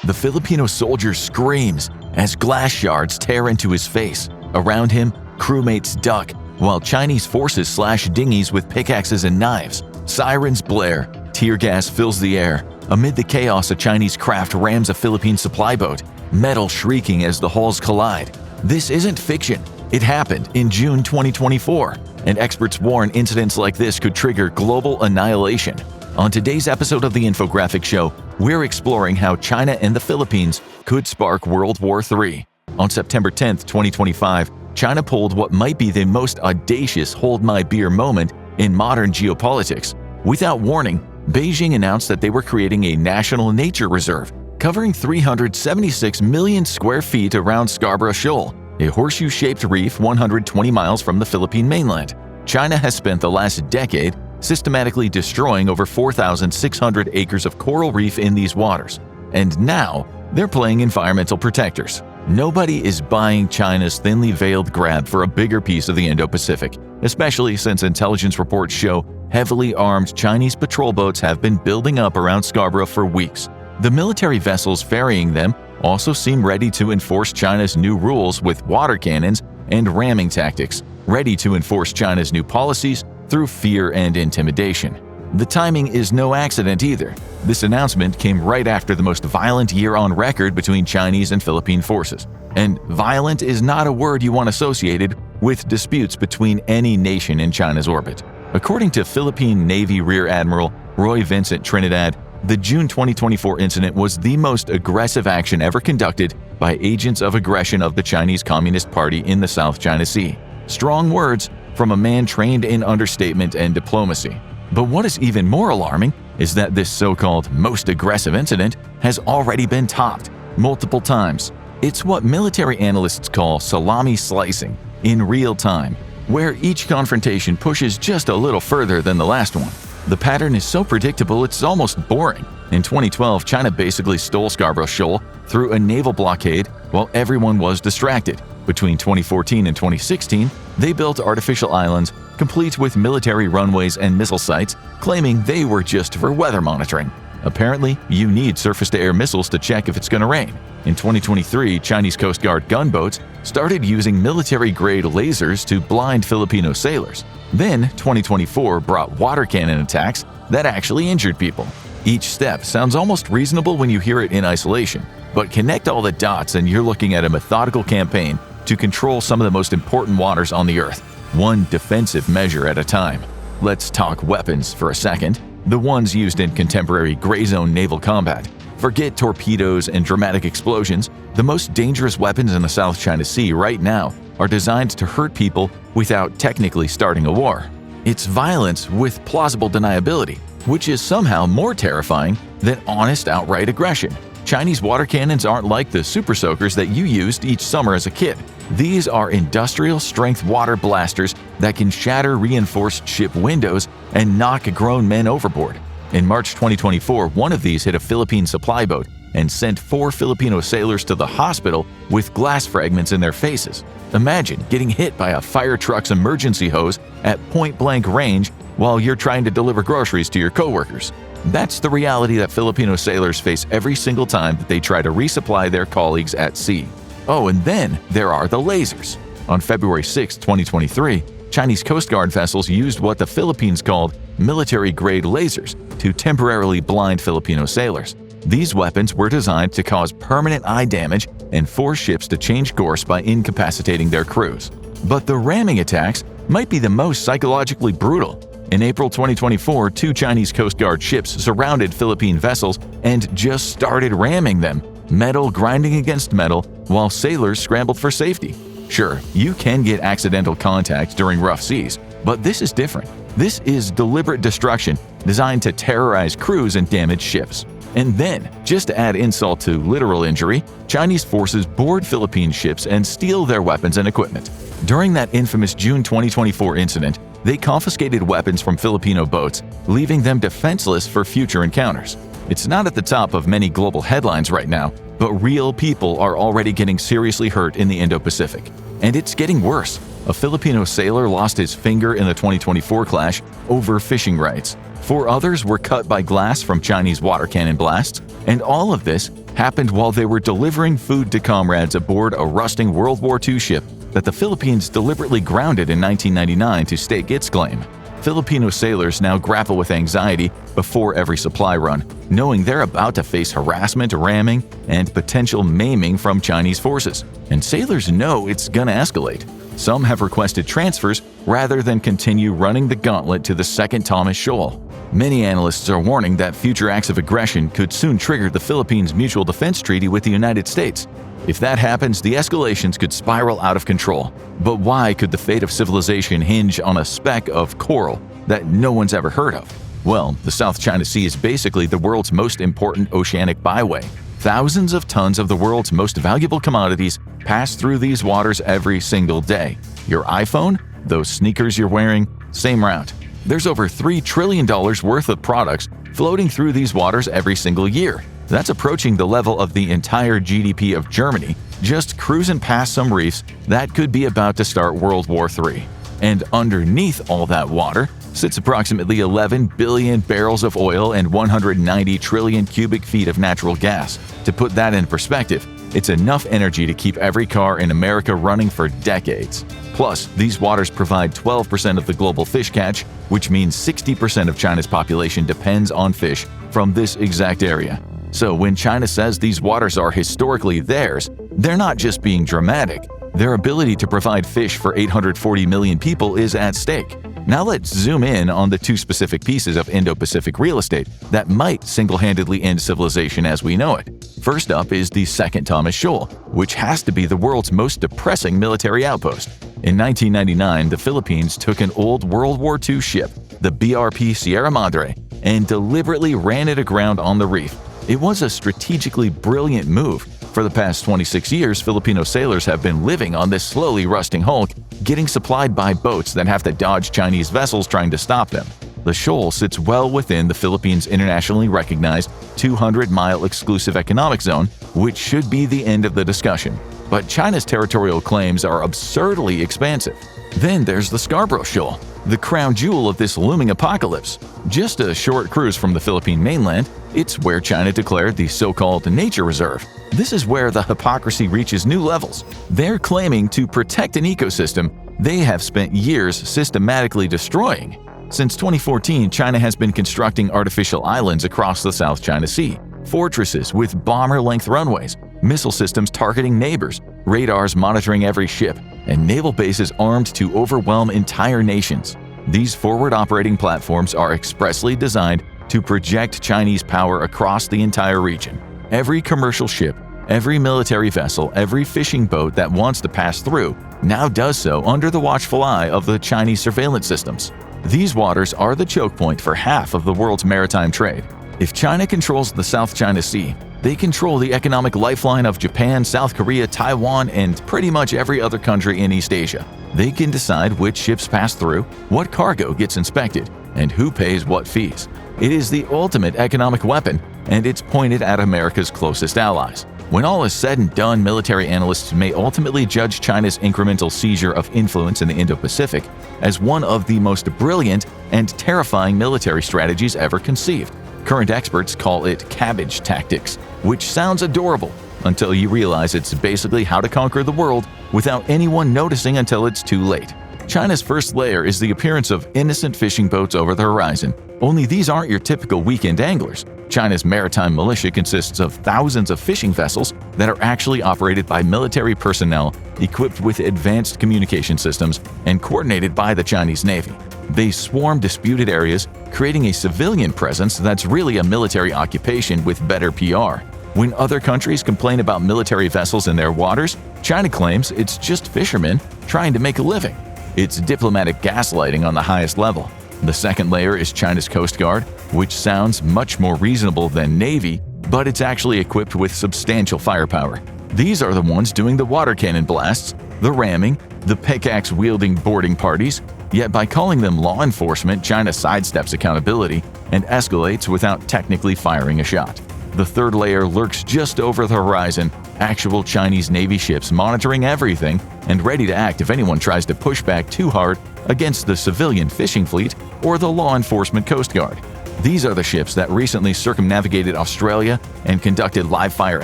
The Filipino soldier screams as glass shards tear into his face. Around him, crewmates duck, while Chinese forces slash dinghies with pickaxes and knives. Sirens blare. Tear gas fills the air. Amid the chaos, a Chinese craft rams a Philippine supply boat, metal shrieking as the hulls collide. This isn't fiction. It happened in June 2024, and experts warn incidents like this could trigger global annihilation. On today's episode of the Infographic Show, we're exploring how China and the Philippines could spark World War III. On September 10, 2025, China pulled what might be the most audacious hold my beer moment in modern geopolitics. Without warning, Beijing announced that they were creating a national nature reserve covering 376 million square feet around Scarborough Shoal, a horseshoe-shaped reef 120 miles from the Philippine mainland. China has spent the last decade systematically destroying over 4,600 acres of coral reef in these waters, and now they're playing environmental protectors. Nobody is buying China's thinly veiled grab for a bigger piece of the Indo-Pacific, especially since intelligence reports show heavily armed Chinese patrol boats have been building up around Scarborough for weeks. The military vessels ferrying them also seem ready to enforce China's new rules with water cannons and ramming tactics, ready to enforce China's new policies through fear and intimidation. The timing is no accident either. This announcement came right after the most violent year on record between Chinese and Philippine forces. And violent is not a word you want associated with disputes between any nation in China's orbit. According to Philippine Navy Rear Admiral Roy Vincent Trinidad, the June 2024 incident was the most aggressive action ever conducted by agents of aggression of the Chinese Communist Party in the South China Sea. Strong words from a man trained in understatement and diplomacy. But what is even more alarming is that this so-called most aggressive incident has already been topped multiple times. It's what military analysts call salami slicing in real time, where each confrontation pushes just a little further than the last one. The pattern is so predictable it's almost boring. In 2012, China basically stole Scarborough Shoal through a naval blockade while everyone was distracted. Between 2014 and 2016, they built artificial islands complete with military runways and missile sites, claiming they were just for weather monitoring. Apparently, you need surface-to-air missiles to check if it's going to rain. In 2023, Chinese Coast Guard gunboats started using military-grade lasers to blind Filipino sailors. Then, 2024 brought water cannon attacks that actually injured people. Each step sounds almost reasonable when you hear it in isolation, but connect all the dots and you're looking at a methodical campaign to control some of the most important waters on the Earth, one defensive measure at a time. Let's talk weapons for a second, the ones used in contemporary gray zone naval combat. Forget torpedoes and dramatic explosions. The most dangerous weapons in the South China Sea right now are designed to hurt people without technically starting a war. It's violence with plausible deniability, which is somehow more terrifying than honest outright aggression. Chinese water cannons aren't like the super soakers that you used each summer as a kid. These are industrial-strength water blasters that can shatter reinforced ship windows and knock grown men overboard. In March 2024, one of these hit a Philippine supply boat and sent 4 Filipino sailors to the hospital with glass fragments in their faces. Imagine getting hit by a fire truck's emergency hose at point-blank range while you're trying to deliver groceries to your coworkers. That's the reality that Filipino sailors face every single time that they try to resupply their colleagues at sea. Oh, and then there are the lasers. On February 6, 2023, Chinese Coast Guard vessels used what the Philippines called military-grade lasers to temporarily blind Filipino sailors. These weapons were designed to cause permanent eye damage and force ships to change course by incapacitating their crews. But the ramming attacks might be the most psychologically brutal. In April 2024, 2 Chinese Coast Guard ships surrounded Philippine vessels and just started ramming them, metal grinding against metal, while sailors scrambled for safety. Sure, you can get accidental contact during rough seas, but this is different. This is deliberate destruction designed to terrorize crews and damage ships. And then, just to add insult to literal injury, Chinese forces board Philippine ships and steal their weapons and equipment. During that infamous June 2024 incident, they confiscated weapons from Filipino boats, leaving them defenseless for future encounters. It's not at the top of many global headlines right now, but real people are already getting seriously hurt in the Indo-Pacific. And it's getting worse. A Filipino sailor lost his finger in the 2024 clash over fishing rights. 4 others were cut by glass from Chinese water cannon blasts, and all of this happened while they were delivering food to comrades aboard a rusting World War II ship that the Philippines deliberately grounded in 1999 to stake its claim. Filipino sailors now grapple with anxiety before every supply run, knowing they're about to face harassment, ramming, and potential maiming from Chinese forces. And sailors know it's gonna escalate. Some have requested transfers rather than continue running the gauntlet to the Second Thomas Shoal. Many analysts are warning that future acts of aggression could soon trigger the Philippines' mutual defense treaty with the United States. If that happens, the escalations could spiral out of control. But why could the fate of civilization hinge on a speck of coral that no one's ever heard of? Well, the South China Sea is basically the world's most important oceanic byway. Thousands of tons of the world's most valuable commodities pass through these waters every single day. Your iPhone, those sneakers you're wearing, same route. There's over $3 trillion worth of products floating through these waters every single year. That's approaching the level of the entire GDP of Germany, just cruising past some reefs that could be about to start World War III. And underneath all that water sits approximately 11 billion barrels of oil and 190 trillion cubic feet of natural gas. To put that in perspective, it's enough energy to keep every car in America running for decades. Plus, these waters provide 12% of the global fish catch, which means 60% of China's population depends on fish from this exact area. So when China says these waters are historically theirs, they're not just being dramatic. Their ability to provide fish for 840 million people is at stake. Now let's zoom in on the 2 specific pieces of Indo-Pacific real estate that might single-handedly end civilization as we know it. First up is the Second Thomas Shoal, which has to be the world's most depressing military outpost. In 1999, the Philippines took an old World War II ship, the BRP Sierra Madre, and deliberately ran it aground on the reef. It was a strategically brilliant move. For the past 26 years, Filipino sailors have been living on this slowly rusting hulk, getting supplied by boats that have to dodge Chinese vessels trying to stop them. The shoal sits well within the Philippines' internationally recognized 200-mile exclusive economic zone, which should be the end of the discussion. But China's territorial claims are absurdly expansive. Then there's the Scarborough Shoal, the crown jewel of this looming apocalypse. Just a short cruise from the Philippine mainland, it's where China declared the so-called nature reserve. This is where the hypocrisy reaches new levels. They're claiming to protect an ecosystem they have spent years systematically destroying. Since 2014, China has been constructing artificial islands across the South China Sea, fortresses with bomber-length runways, missile systems targeting neighbors, radars monitoring every ship, and naval bases armed to overwhelm entire nations. These forward operating platforms are expressly designed to project Chinese power across the entire region. Every commercial ship, every military vessel, every fishing boat that wants to pass through now does so under the watchful eye of the Chinese surveillance systems. These waters are the choke point for half of the world's maritime trade. If China controls the South China Sea, they control the economic lifeline of Japan, South Korea, Taiwan, and pretty much every other country in East Asia. They can decide which ships pass through, what cargo gets inspected, and who pays what fees. It is the ultimate economic weapon, and it's pointed at America's closest allies. When all is said and done, military analysts may ultimately judge China's incremental seizure of influence in the Indo-Pacific as one of the most brilliant and terrifying military strategies ever conceived. Current experts call it Cabbage tactics, which sounds adorable until you realize it's basically how to conquer the world without anyone noticing until it's too late. China's first layer is the appearance of innocent fishing boats over the horizon. Only these aren't your typical weekend anglers. China's maritime militia consists of thousands of fishing vessels that are actually operated by military personnel equipped with advanced communication systems and coordinated by the Chinese Navy. They swarm disputed areas, creating a civilian presence that's really a military occupation with better PR. When other countries complain about military vessels in their waters, China claims it's just fishermen trying to make a living. It's diplomatic gaslighting on the highest level. The second layer is China's Coast Guard, which sounds much more reasonable than Navy, but it's actually equipped with substantial firepower. These are the ones doing the water cannon blasts, the ramming, the pickaxe-wielding boarding parties, yet by calling them law enforcement, China sidesteps accountability and escalates without technically firing a shot. The third layer lurks just over the horizon, actual Chinese Navy ships monitoring everything and ready to act if anyone tries to push back too hard against the civilian fishing fleet or the law enforcement Coast Guard. These are the ships that recently circumnavigated Australia and conducted live-fire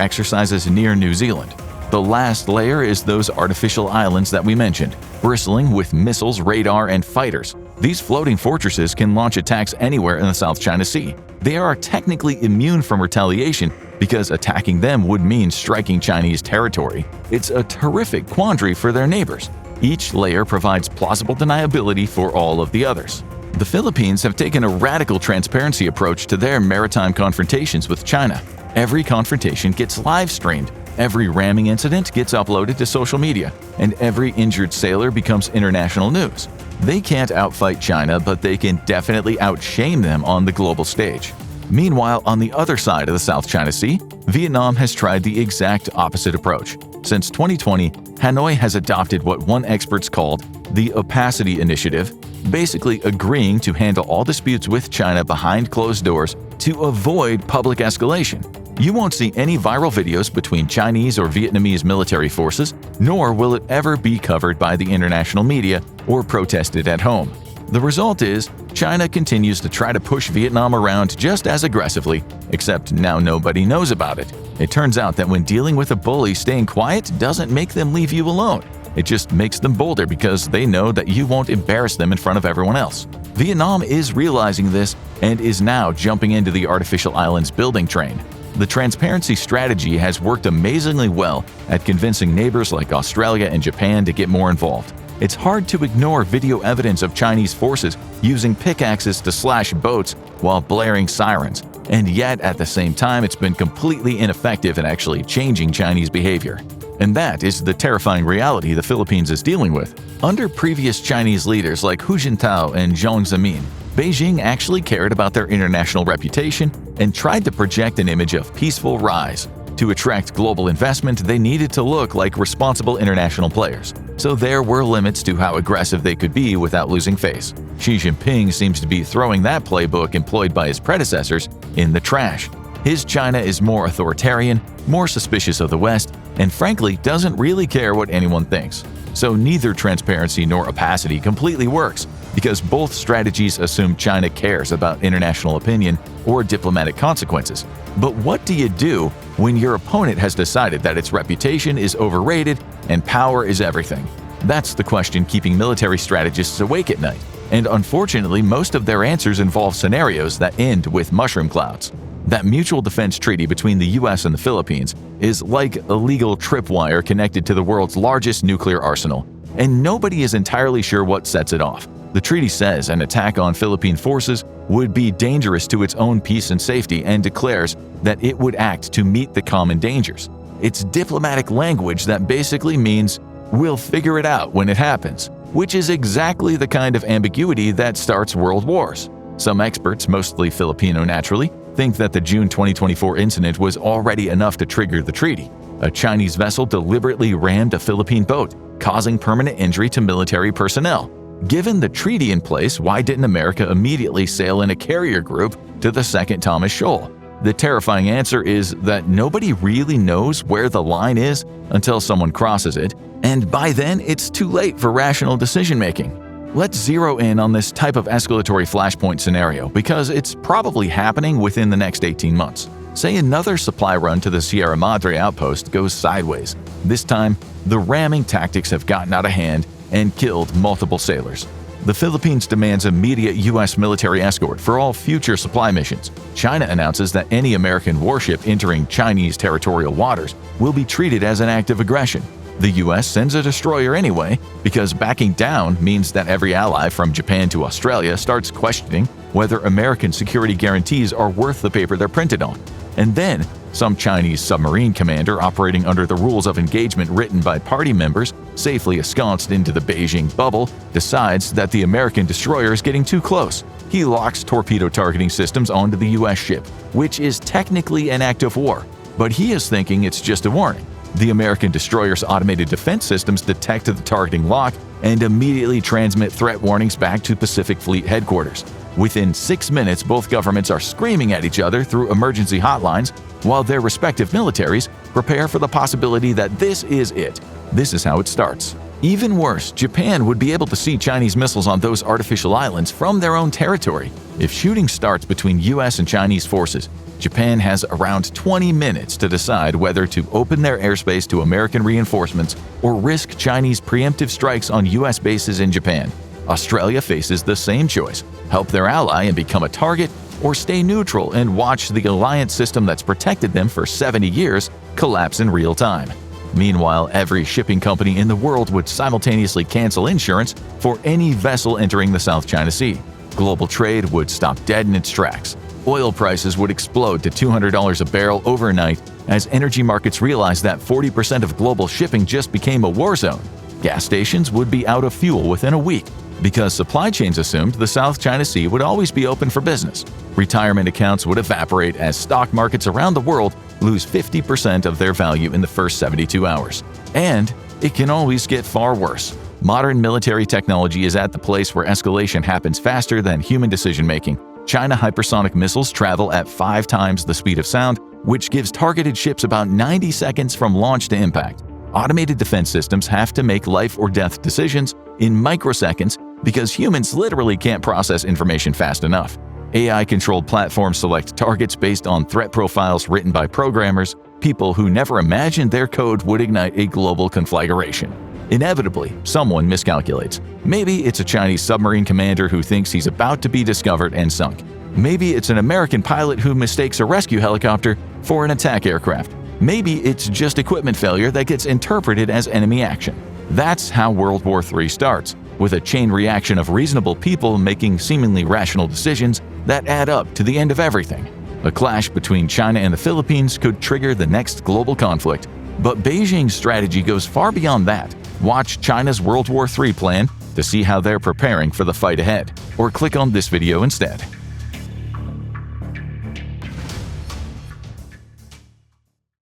exercises near New Zealand. The last layer is those artificial islands that we mentioned, bristling with missiles, radar, and fighters. These floating fortresses can launch attacks anywhere in the South China Sea. They are technically immune from retaliation because attacking them would mean striking Chinese territory. It's a terrific quandary for their neighbors. Each layer provides plausible deniability for all of the others. The Philippines have taken a radical transparency approach to their maritime confrontations with China. Every confrontation gets live-streamed, every ramming incident gets uploaded to social media, and every injured sailor becomes international news. They can't outfight China, but they can definitely outshame them on the global stage. Meanwhile, on the other side of the South China Sea, Vietnam has tried the exact opposite approach. Since 2020, Hanoi has adopted what one experts called the opacity initiative, basically agreeing to handle all disputes with China behind closed doors to avoid public escalation. You won't see any viral videos between Chinese or Vietnamese military forces, nor will it ever be covered by the international media or protested at home. The result is, China continues to try to push Vietnam around just as aggressively, except now nobody knows about it. It turns out that when dealing with a bully, staying quiet doesn't make them leave you alone. It just makes them bolder because they know that you won't embarrass them in front of everyone else. Vietnam is realizing this and is now jumping into the artificial islands building train. The transparency strategy has worked amazingly well at convincing neighbors like Australia and Japan to get more involved. It's hard to ignore video evidence of Chinese forces using pickaxes to slash boats while blaring sirens, and yet at the same time it's been completely ineffective in actually changing Chinese behavior. And that is the terrifying reality the Philippines is dealing with. Under previous Chinese leaders like Hu Jintao and Jiang Zemin, Beijing actually cared about their international reputation and tried to project an image of peaceful rise. To attract global investment, they needed to look like responsible international players. So there were limits to how aggressive they could be without losing face. Xi Jinping seems to be throwing that playbook employed by his predecessors in the trash. His China is more authoritarian, more suspicious of the West, and frankly doesn't really care what anyone thinks. So neither transparency nor opacity completely works, because both strategies assume China cares about international opinion or diplomatic consequences. But what do you do when your opponent has decided that its reputation is overrated and power is everything? That's the question keeping military strategists awake at night, and unfortunately most of their answers involve scenarios that end with mushroom clouds. That mutual defense treaty between the US and the Philippines is like a legal tripwire connected to the world's largest nuclear arsenal, and nobody is entirely sure what sets it off. The treaty says an attack on Philippine forces would be dangerous to its own peace and safety and declares that it would act to meet the common dangers. It's diplomatic language that basically means, "We'll figure it out when it happens," which is exactly the kind of ambiguity that starts world wars. Some experts, mostly Filipino naturally, think that the June 2024 incident was already enough to trigger the treaty. A Chinese vessel deliberately rammed a Philippine boat, causing permanent injury to military personnel. Given the treaty in place, why didn't America immediately sail in a carrier group to the second Thomas Shoal? The terrifying answer is that nobody really knows where the line is until someone crosses it, and by then it's too late for rational decision-making. Let's zero in on this type of escalatory flashpoint scenario because it's probably happening within the next 18 months. Say another supply run to the Sierra Madre outpost goes sideways. This time, the ramming tactics have gotten out of hand and killed multiple sailors. The Philippines demands immediate U.S. military escort for all future supply missions. China announces that any American warship entering Chinese territorial waters will be treated as an act of aggression. The U.S. sends a destroyer anyway, because backing down means that every ally from Japan to Australia starts questioning whether American security guarantees are worth the paper they're printed on. And then, some Chinese submarine commander operating under the rules of engagement written by party members, safely ensconced into the Beijing bubble, decides that the American destroyer is getting too close. He locks torpedo targeting systems onto the U.S. ship, which is technically an act of war, but he is thinking it's just a warning. The American destroyer's automated defense systems detect the targeting lock and immediately transmit threat warnings back to Pacific Fleet headquarters. Within 6 minutes, both governments are screaming at each other through emergency hotlines, while their respective militaries prepare for the possibility that this is it. This is how it starts. Even worse, Japan would be able to see Chinese missiles on those artificial islands from their own territory. If shooting starts between US and Chinese forces, Japan has around 20 minutes to decide whether to open their airspace to American reinforcements or risk Chinese preemptive strikes on US bases in Japan. Australia faces the same choice: help their ally and become a target, or stay neutral and watch the alliance system that's protected them for 70 years collapse in real time. Meanwhile, every shipping company in the world would simultaneously cancel insurance for any vessel entering the South China Sea. Global trade would stop dead in its tracks. Oil prices would explode to $200 a barrel overnight as energy markets realized that 40% of global shipping just became a war zone. Gas stations would be out of fuel within a week because supply chains assumed the South China Sea would always be open for business. Retirement accounts would evaporate as stock markets around the world lose 50% of their value in the first 72 hours. And it can always get far worse. Modern military technology is at the place where escalation happens faster than human decision-making. China hypersonic missiles travel at 5 times the speed of sound, which gives targeted ships about 90 seconds from launch to impact. Automated defense systems have to make life-or-death decisions in microseconds because humans literally can't process information fast enough. AI-controlled platforms select targets based on threat profiles written by programmers, people who never imagined their code would ignite a global conflagration. Inevitably, someone miscalculates. Maybe it's a Chinese submarine commander who thinks he's about to be discovered and sunk. Maybe it's an American pilot who mistakes a rescue helicopter for an attack aircraft. Maybe it's just equipment failure that gets interpreted as enemy action. That's how World War III starts, with a chain reaction of reasonable people making seemingly rational decisions that add up to the end of everything. A clash between China and the Philippines could trigger the next global conflict. But Beijing's strategy goes far beyond that. Watch China's World War III plan to see how they're preparing for the fight ahead, or click on this video instead.